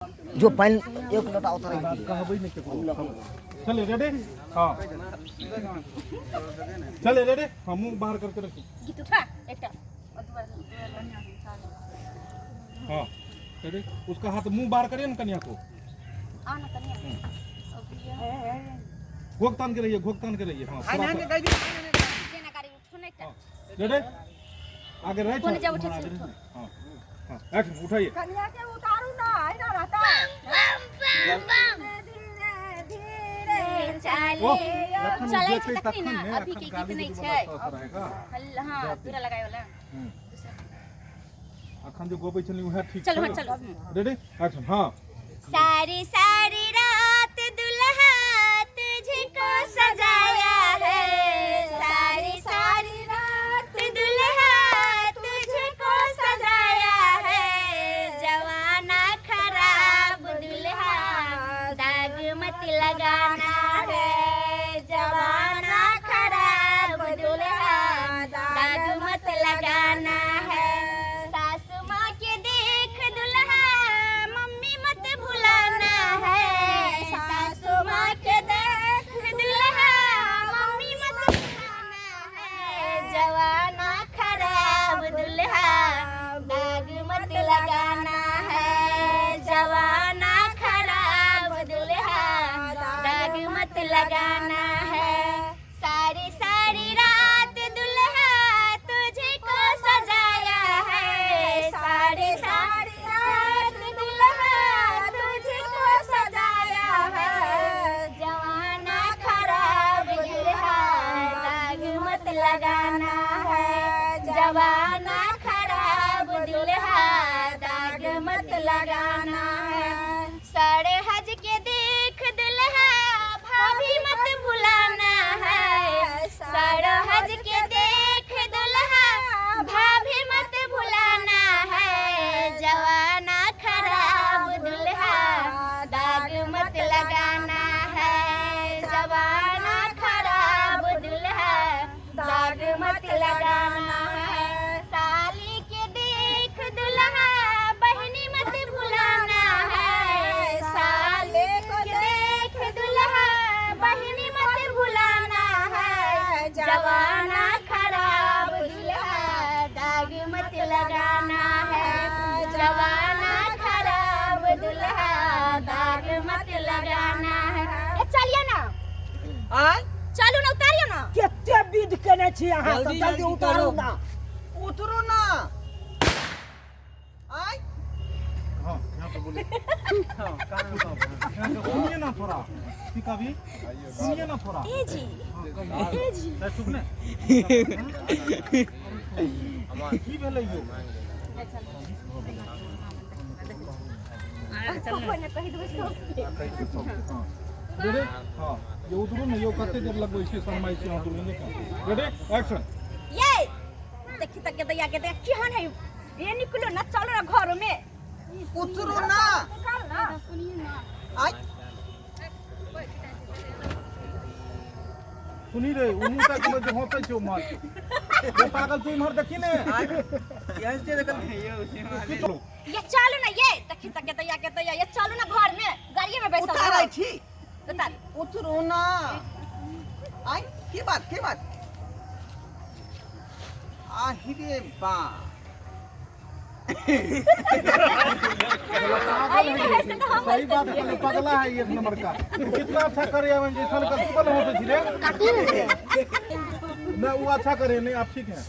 जो पानी एक लोटा उतर चले रेडी हाँ चले रेडी हाँ मुंह बाहर करके रखो हाँ रेडी उसका हाथ मुंह बाहर करिए ना कन्या को घोक तान के रहिए हाँ रेडी आगे राइट हाँ हाँ एक्शन उठाइए कन्या के उतारू ना है ना रहता चले तखनी ना अभी के गीत नहीं छै हां दूरा लगाय वाला अखन जो गोबै छली उहे ठीक चलो चलो रेडी एक्शन हां सारी सारी रात दुल्हा तुझको सजाया है सारी सारी रात दुल्हा तुझको सजाया है जवाना खराब दुल्हा दाग मत लगाना है जवाना खराब दुल्हा दाग मत लगाना है सासू माँ के देख दुल्हा मम्मी मत भुलाना है सासू माँ के देख दुल्हा मम्मी मत भुलाना है जवाना खराब दुल्हा दाग मत लगाना है जवाना खराब दुल्हा दाग मत लगाना है सारी सारी रात दुल्हा तुझको सजाया है सारी सारी रात दुल्हा तुझको सजाया है जवाना खराब दुल्हा दाग मत लगाना है जवाना खराब दुल्हा दाग मत लगाना है साढ़े हज के देख दुल्हा भाभी मत भुलाना है साढ़े हज के देख दुल्हा भाभी मत भुलाना है जवाना खराब दुल्हा दाग मत लगाना है जवाना खराब दुल्हा दाग मत लगाना है साली के देख दुल्हा बहनी मत भुलाना है साली के देख दुल्हा बहनी मत भुलाना है जवाना खराब दुल्हा दाग मत लगाना है जवाना खराब दुल्हा दाग मत लगाना है चलिए ना आय चलू ना उतारियो ना केते विध केने छी अहाँ सब जल्दी उतारू ना उतरू ना आय हाँ यहाँ पे बोले हाँ सुनिए ना थोड़ा ठीक अभी सुनिए ना थोड़ा ए जी चुप ने की भेलै यो रेडी हाँ ये उतरू ना यो कते देर लगबै छै शर्माई छै अहाँ तुरंत रेडी एक्शन ये देखी तक के दैया के देख केहन है ये निकलो ना चलो ना घर में उतरू ना निकाल ना सुनिए ना आय सुनी रे उनु तक में जो होतै छै मार ये पागल तू इमहर देखी ने यही से देखल चलो ये चलो ना ये देखी तक के दैया ये चलो ना घर में गाड़ी में बैठो उतारै छी उतार उतरू ना आय की बात आहिरे बा सही बात है पगला है एक नंबर का कितना अच्छा करे हम जैसा का सुबह होते छी रे मैं वो अच्छा करे नहीं आप ठीक है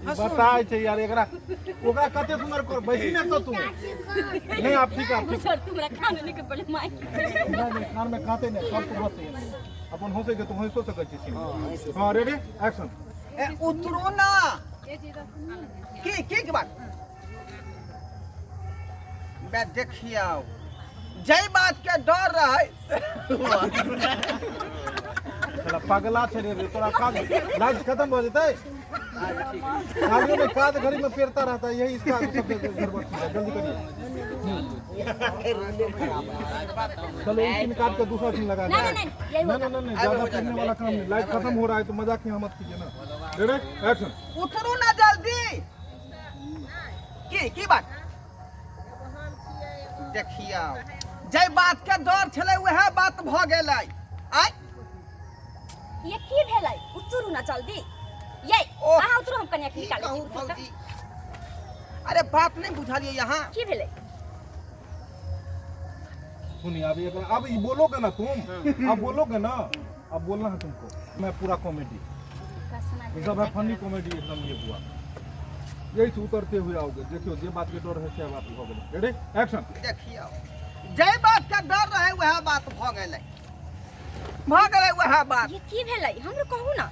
बताए छै यार एकरा ओकरा कते सुंदर कर बैसी ने तो तू नहीं आप ठीक छोड़ तुमरा खाने लेके पड़े माई नहीं खान में खाते नहीं सब तो बस अपन हो सके तो हो सके छी हां रेडी एक्शन ए उतरू ना की बात मैं देखियो जय बात के डर रहे चला पगला छे रे तोरा काज लाइट खत्म हो जतै आगे में काद घड़ी में पेरता रहता है यही इसका सब गड़बड़ है जल्दी करिए चलो एक दिन काट के दूसरा दिन लगा नहीं नहीं ज्यादा करने वाला काम नहीं लाइट खत्म हो रहा है तो मजाक ही मत कीजिए ना रेडी एक्शन उतरू ना जल्दी की बात देखिया जे बात के डर छले वह बात भ गेलै आय ये की भेलै उतरू ना जल्दी ये ओह। अहाँ उतरू हम कन्या के निकाल कहूँ भौजी अरे बात नहीं बुझलिए यहाँ की भेलै सुनिए अब ये बोलोगे ना तुम अब बोलोगे ना अब बोलना है तुमको मैं पूरा कॉमेडी ये सब है फनी कॉमेडी एकदम ये हुआ यही से उतरते हुए आओगे देखियो जे बात के डर है से बात हो गेलै रेडी एक्शन देखिया जे बात के डर रहे वह बात भ गेलै वह बात ये की भेलै हमरो कहू ना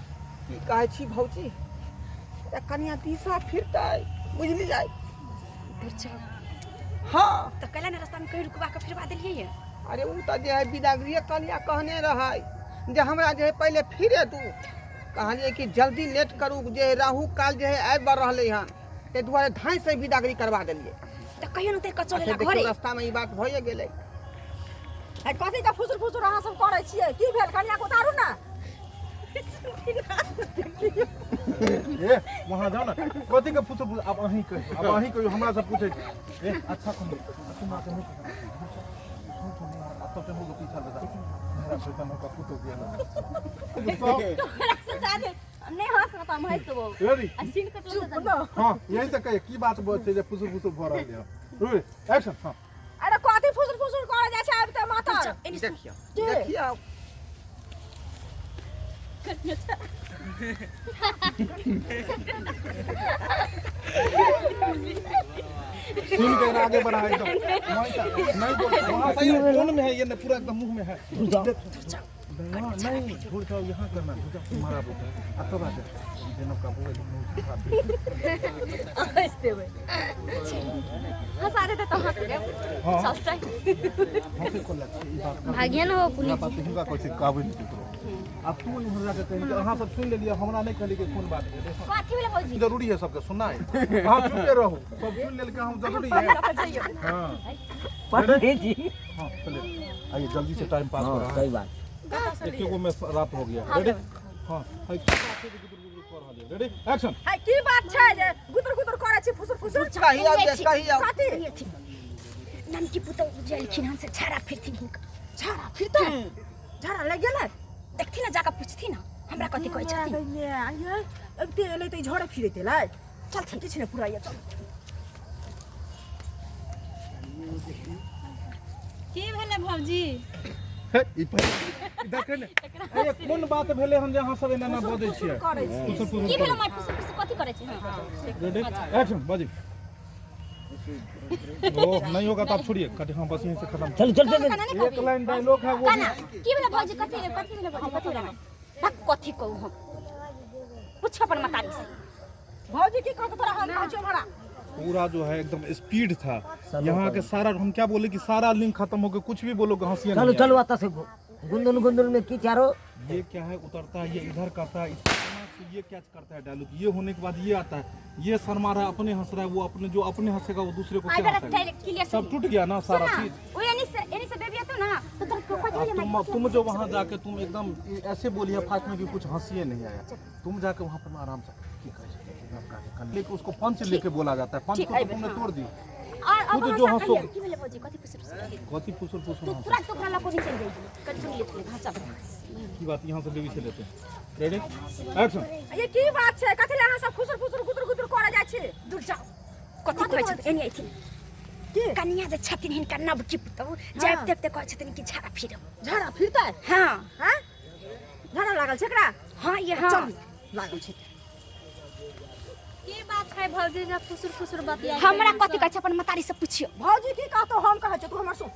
की कहै छी भौजी ए कनिया दिशा फिरतै बुझली जाय अच्छा हाँ तो कल ना रास्ता में कहीं रुकवा के फिरवा देलिए ये अरे उ त जे है बिदागरिया कलिया कहने रहै जे हमरा जे है पहले फिरे तू कहलिए कि जल्दी लेट करू जे राहु काल जे है आबि बढ़ रहलै हन ते दुआरे धाई से बिदागरी करवा देलिए तो कहियो न ते कचले अच्छा ला घरे देखियो रास्ता में ई बात भइए गेलै आ कथी का फुसुर फुसुर अहाँ सब करै छियै की भेल कनिया को उतारू ना ए वहां जाओ ना कथी के पूछो अब अहीं कहियो हमरा से पूछे ए अच्छा कम तुम आके नहीं अब तो तुम लोग पीछा लगा मेरा शैतान का कुतो गया सजादे नहीं हंस रहा हम हंस दो रेडी असीन के तो हां यही से कहिए की बात बोलते जे पूछो भ रहल है रुई एक्शन हां अरे कथी फुसुर फुसुर करै जाइ छै आब त माथा देखियो सुन के आगे बढ़ा एकदम नहीं बोल वहां सही कौन में है ये ना पूरा एकदम मुंह में है नहीं भूल जाओ यहाँ करना तुम्हारा बोल अब तो बात है जनों का बोल हंसते हुए हंसा देते तो हंस गए हाँ। चलता हंसे को लगती है बात भाग्य न हो पुलिस बात तुमका कोई काबू नहीं करो अब तू हमरा के कहीं अहाँ सब सुन ले लिया हमरा नहीं कहली के कौन बात है देखो काठी वाला फौजी जरूरी है सबके सुनना है हां चुपे रहो सब सुन ले के हम जरूरी है हां पढ़े जी हां चले आइए जल्दी से टाइम पास करो सही बात एक को में रात हो गया रेडी हां हाय रेडी एक्शन हाय की बात छै जे गुदर गुदर करै छी फुसुर फुसुर कहिया कहिया कथी ननकी पुतो जलखिन हमसे छाड़ा फिरती झाड़ा फिरते झाड़ा लग गेलै देखती ना जाकर पूछती ना हमरा कथी कहै छथिन आइए अब ते एलै त झड़े फिरते लै चल ठीक छै पूरा ये चल की भेलै भौजी ई पर देखे ने ए कोन बात भेले हम जहां सब एना ना बजै छियै की भेलै माय पुछ कथी करै छी रेडी एक्शन बाजी ओ नहीं होगा तो आप छोड़िए कट हां बस यहीं से खत्म चल चल चल एक लाइन डायलॉग है वो काना की भेलै भौजी कथी भेलै भौजी कथी भेलै तक कथी कहू हम पूछ अपन मतारी से भौजी की कहत तोरा हम पाछो भरा पूरा जो है एकदम स्पीड था यहाँ के सारा हम क्या बोले कि सारा लिंक खत्म हो गया कुछ भी बोलोगे हंसी चलो चलो आता से गुंदन गुंदन में की चारो ये क्या है उतरता है ये इधर करता है इसके दिमाग से ये कैच करता है डायलॉग ये होने के बाद ये आता है ये शर्मा रहा है अपने हंस रहा है वो अपने जो अपने हंसेगा वो दूसरे को क्या हंसेगा सब टूट गया ना सारा चीज ओ यानी से बेबी तो ना तो तुम जो वहाँ जाके तुम एकदम ऐसे बोलिए फास्ट में कि कुछ हंसी नहीं आया तुम जाके वहाँ पर आराम से लेकिन उसको पंच लेके बोला जाता है पंच को तो तुमने तोड़ दी खुद जो हंसो की भेलै भौजी कथी कथी फुसुर फुसुर तू तुरंत टोकरा ला कोनी चल गई कल सुन ले भाषा की बात यहाँ से बेबी से लेते हैं रेडी एक्शन ये की बात छै कथि ले अहाँ सब फुसुर फुसुर गुदर गुदर करै जाइ छी दूर जाओ कथी कहै छथिन एनी आइथिन की कनिया जे छथिन हिनका नब की पुतौ जाब देखते कहै छथिन कि झाड़ा फिरब झाड़ा फिरते हां हैं झाड़ा लागल छै एकरा हां ये हां लागल छै की बात है भौजी जब फुसुर फुसुर बतिया हमरा कथी कहै छै अपन मतारी से पूछियो भौजी की कहतो हम कहै छै तू हमर सुन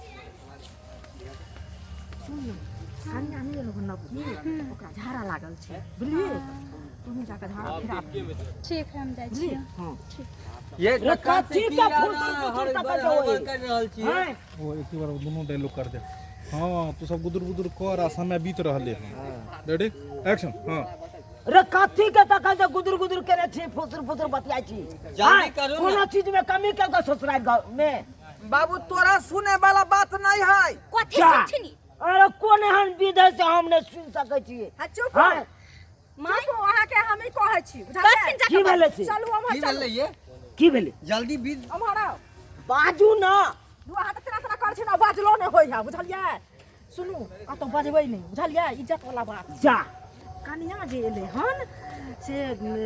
कन्या नहीं लोग न ओकरा झाड़ा लागल छै बुझलिए तू जाके झाड़ा फिरा ठीक है हम जाइ छी हां ये कथी का फुसुर फुसुर कर रहल छी वो एक बार दोनों डायलॉग कर दे हाँ तो सब गुदुर गुदुर कर आ समय बीत रहले हैं रेडी एक्शन हाँ रे कथी के तक से गुदुर गुदुर करे छी फुसुर फुसुर बतियाई छी जल्दी करू ना। कोनो चीज में कमी के ससुराल गांव में बाबू तोरा सुने वाला बात नहीं है कथी क्या? सुनथिनी अरे कोन हन विधि से हम ने सुन सकै छी हां चुप हां मां को वहां के हम ही कहै छी कथी बुझलिए की भेले छी चलू हम की भेलै ये की भेले जल्दी भी हमारा बाजू ना दुआ हाथ तेरा कर छी ना बाजलो नहीं होय है बुझलियै सुनू आ तो बजबै नहीं बुझलियै इज्जत वाला बात जा कनिया जे एले हन से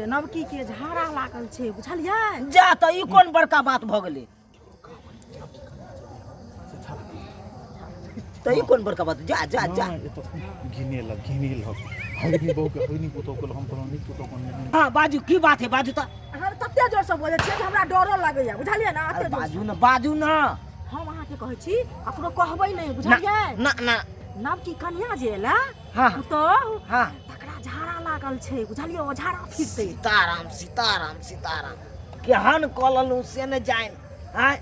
नवकी के झाड़ा लागल छै बुझलियै जा तो ई कोन बड़का बात भ गेलै तो ई कोन बड़का बात जा जा जा घिने लग हगनी बहु के हगनी पुतो को हम तो नहीं पुतो को नहीं हां बाजू की बात है बाजू तो हम तते जोर से बोले छियै जे हमरा डरो लागैया बुझलियै ना अरे अते जोर बाजू ना हम अहाँ के कहै छी ककरो कहबै नहीं बुझलियै ना ना नवकी कनिया जे एला हाँ तो हाँ तकरा झाड़ा लागल छै बुझलियै ओ झाड़ा फिरतै सीताराम सीताराम सीताराम केहन कललू से न जाइन आय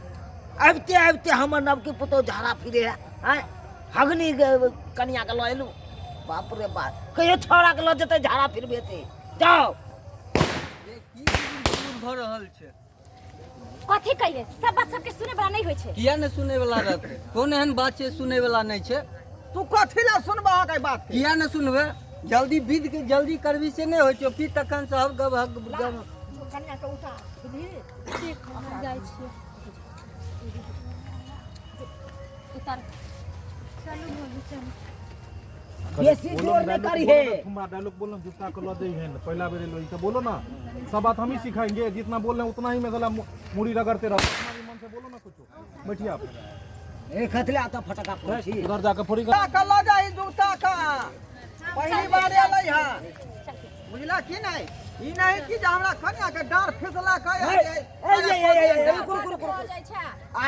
आबते आबते हमर नवकी पुतो झाड़ा फिरे है आय हगनी कनिया के लएलू बाप रे बाप कहियो छोड़ा के ल जते झाड़ा फिरबेते जाओ भऽ रहल छै कथी कहिए सब बात सबके सुने वाला नहीं होय छै किया ने सुनै वाला रहतै कोन एहन बात छै सुनै वाला नहीं छै तू कथी ला सुनबा के बात के किया ने सुनबे जल्दी विध के जल्दी करबी से नहीं होय छै फिर तखन से हम गब कनिया के उठा बुझली देख हम जाय छी उतार चलू बोलू चल बेसी जोर न करी है तुम्हारा डायलॉग बोलो दूसरा को ला दे है पहला बेरे लो इसे बोलो ना सब बात हम ही सिखाएंगे जितना बोल रहे हैं उतना ही मैं साला मुड़ी रगड़ते रहो तुम्हारे मन से बोलो ना कुछ बैठिए आप ए खतले आता फटका फोड़ी उधर जाकर फोड़ी का ला जाई जूता का पहली बार आलै है बुझला कि नहीं ई नहीं कि जे हमरा कन्या के डार फिसला के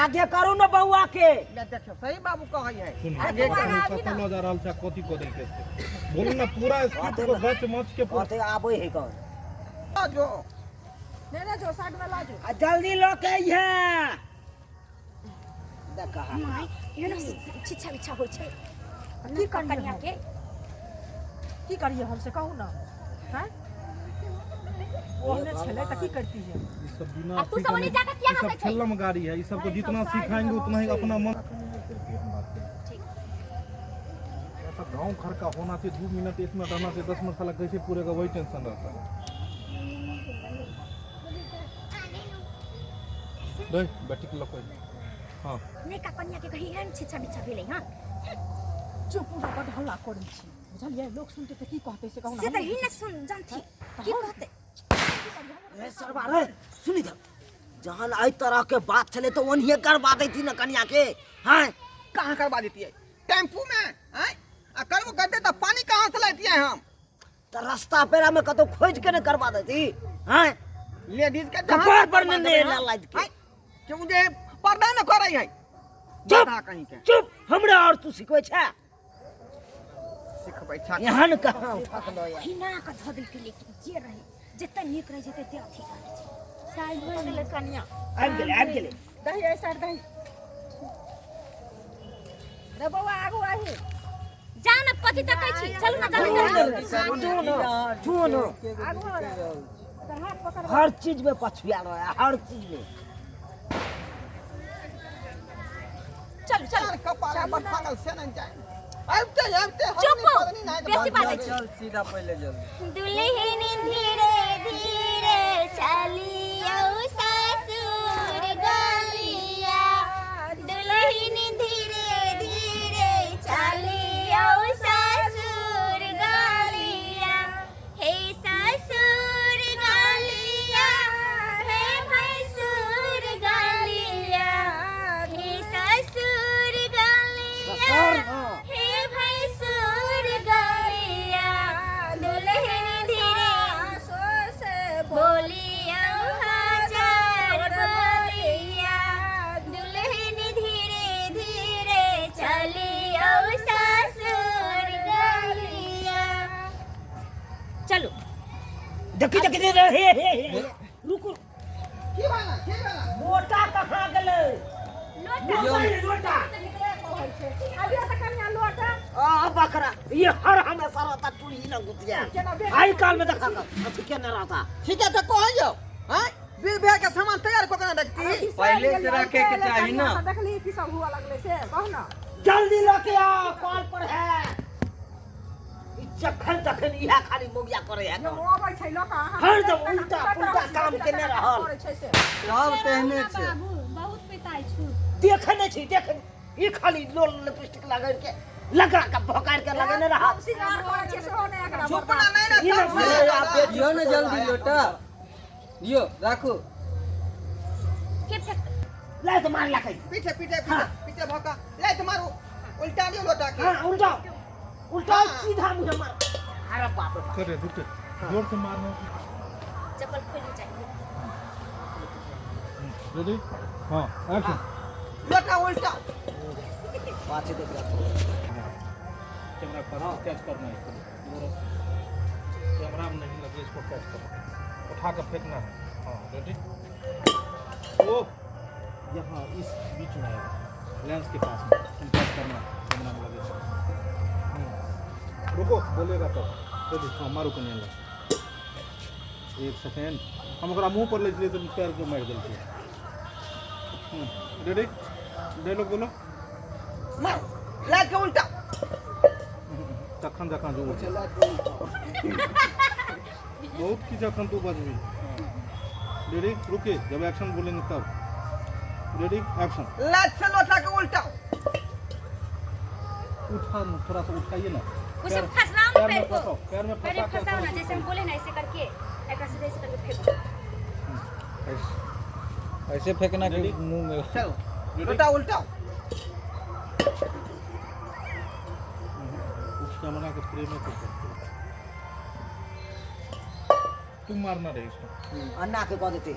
आगे करू न बउआ के देखियो सही बाबू कहै है आगे का पता न जा रहल छै कथि को देलके बोलो ना पूरा स्क्रिप्ट को बच मच के ओते आबै है कौन जो नेने जो साइड में लाजो आ जल्दी लो के है देखा माय ये ना छिछा बिछा होय छै की कनिया के की करिए हमसे कहू ना हैं ओहने छले त की करती है ये सब बिना अब तू सब नहीं जाकर क्या सब हंसे छै फिल्म गाड़ी है ये सब को जितना सिखाएंगे उतना ही अपना मन ऐसा गांव घर का होना से 2 मिनट 1 मिनट रहना से 10 मिनट साला कैसे पूरे का वही टेंशन रहता है देख बेटी के लको हां ने का कनिया के कही है छिछा बिछा भेलै हां चुप ना बड हल्ला करै छी बुझलियै लोग सुनते त की कहते से कहू से ना त ही न सुन जानथी की कहते ए सरबा रे सुनी जा जहान आई तरह के बात चले तो ओनिए करवा देती न कन्या के हैं कहां करवा देती है टेम्पू में हैं आ करबो करते त पानी कहां से लाती है हम तो रास्ता पेरा में कतो खोज के न करवा देती हैं लेडीज के कपार पर न ले लाद के क्यों जे पर्दा न करै है चुप बाधा कहीं के चुप हमरा और तू सिखबै छै सिखबै छा एहन कहां फकलो या हिना का धदिल के लेकिन जे रहे जते नीक रहे जते ते अथी करे छै साइड में ले कनिया आबि गेले दही ऐ साइड दही रे बौआ आगू आही जान कथि तक कहै छी चलू ना चलू सुनो आगू तर हाथ पकड़ हर चीज में पछुआ रहा है हर चीज में चलू चलू कपाल पर फागल से नहीं जाए आबते चुप बेसी बात है चल सीधा पहले जल्दी दुल्हन धीरे धीरे चलियो ससुर गलिया दुल्हन धीरे धीरे चलियो ससुर गलिया हे ससुर गलिया हे भैसुर गलिया हे ससुर गलिया हे भैसुर गलिया दुल्हन धीरे बोलियो हजार बोलिया दुल्हन धीरे धीरे चलियो ससुर गलिया चलो देखी हे रुको की वाला मोटा कहां गेले लोटा अभी तक कनिया लोटा आ बकरा ये हर हमेशा रहता टूरी न गुतिया आई काल में देखा अच्छा क्या न रहता ठीक है तो कहियो हैं बिल भे के सामान तैयार को के रखती पहले से रखे के चाहिए ना देखली की सब हुआ लगले से कह ना जल्दी लेके आ कॉल पर है जखन तखन इहा खाली मोगिया करे है मोबाइल छै लोका हर दम उल्टा पुल्टा काम केने रहल सब तेहने छै बहुत पिताई छु देखे नहीं छी देख ये खाली लोल लिपस्टिक लगा के लगा का भोकार के लगने रहा हम सिंगार करे छे से होने एकरा चुप ना नहीं ना ये ना तब बोले आप से- दियो ना जल्दी लोटा दियो राखो के फेंक ले तो मार लखई पीछे पीछे पीछे पीछे भौका ले तुम्हारो उल्टा दियो लोटा के हां उल्टा उल्टा सीधा मुझे मार अरे बाप रे बाप। करे रुक जोर से मारना चप्पल खोलनी चाहिए रेडी हां एक्शन लोटा उल्टा पाछे देख रहा कैमरा पर कैच करना है इसको कैमरा में नहीं लगे इसको कैच करना उठा कर फेंकना है हाँ रेडी ओ यहाँ इस बीच में आएगा लेंस के पास में तुम कैच करना कैमरा में लगे रुको बोलेगा तब रेडी हाँ मारो को नहीं लगा एक सेकेंड हम ओकरा मुंह पर ले चलिए तो पैर को मार देलके रेडी डायलॉग बोलो मार ले के उल्टा तखन जखन जो बहुत की जखन तू बजबी रेडी रुके जब एक्शन बोलेंगे तब रेडी एक्शन लात से लोटा के उल्टा उठा न, थोड़ा सा उठाइए ना उसे पैर- फंसाओ पैर पैर में को फंसाओ पैर में पैर फंसा में के फंसाओ ना थोड़ा- जैसे हम बोले ना ऐसे करके एकरा से ऐसे करके फेंको ऐसे फेंकना कि Ready? मुंह में चलो Ready? लोटा उल्टा उस कैमरा के फ्रेम में कर तुम मारना रे इसको अन्ना के कह देते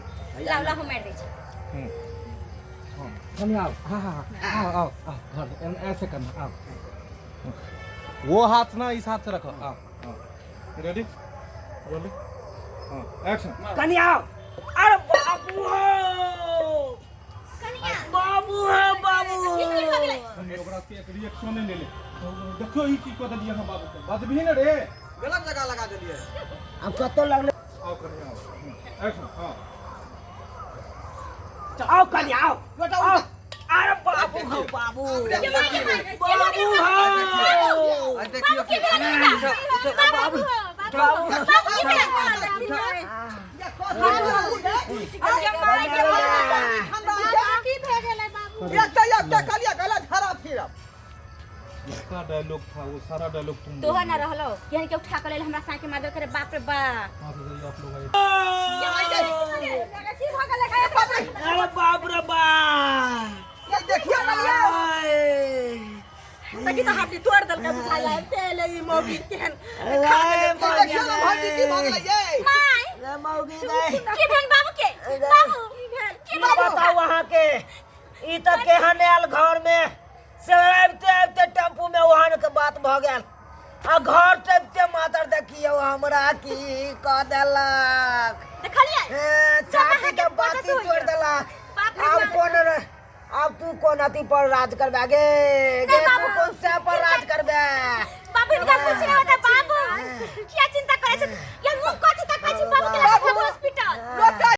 लाओ लाओ हम मार दे छी हाँ हम आओ हाँ हाँ हाँ आओ आओ धर ऐसे करना आओ वो हाथ ना इस हाथ से रखो आओ हाँ रेडी रोलिंग हाँ एक्शन कन्या अरे बाबू हो कन्या बाबू है बाबू ओकरा के एक रिएक्शन ले ले देखो ई की को दिया हम बाबू को बात भी ना रे गलत जगह लगा दिलिए अब कतो लगले आओ कन्या आओ एक्शन हाँ आओ कन्या आओ लोटा आओ उल्टा अरे बाबू हो बाबू देखिए, बाबू हो आज देखिए बाबू बाबू इसका डायलॉग था वो सारा डायलॉग तुम तो ना रहलो केहन के उठा के ले हमरा साके मार दे करे बाप रे बाप हाँ तो आप लोग आए अरे बाप रे बाप तकी तो हाथी तोड़ दल के बुझाला तेल ई मोगी केहन माय मौगी गए की भेल बाबू के बाबू की बाबू बताओ वहाँ के ई तो केहन आयल घर में से आबते आबते टेम्पू में वहाँ के बात भ गेल आ घर टेपते मातर देखियो हमरा की कह देलक देखलिए चाची के बाती तोड़ देलक बाप रे अब बाप। कौन अब तू कौन अति पर राज करबे गे नहीं गे बाबू। तू कौन से पर राज करबे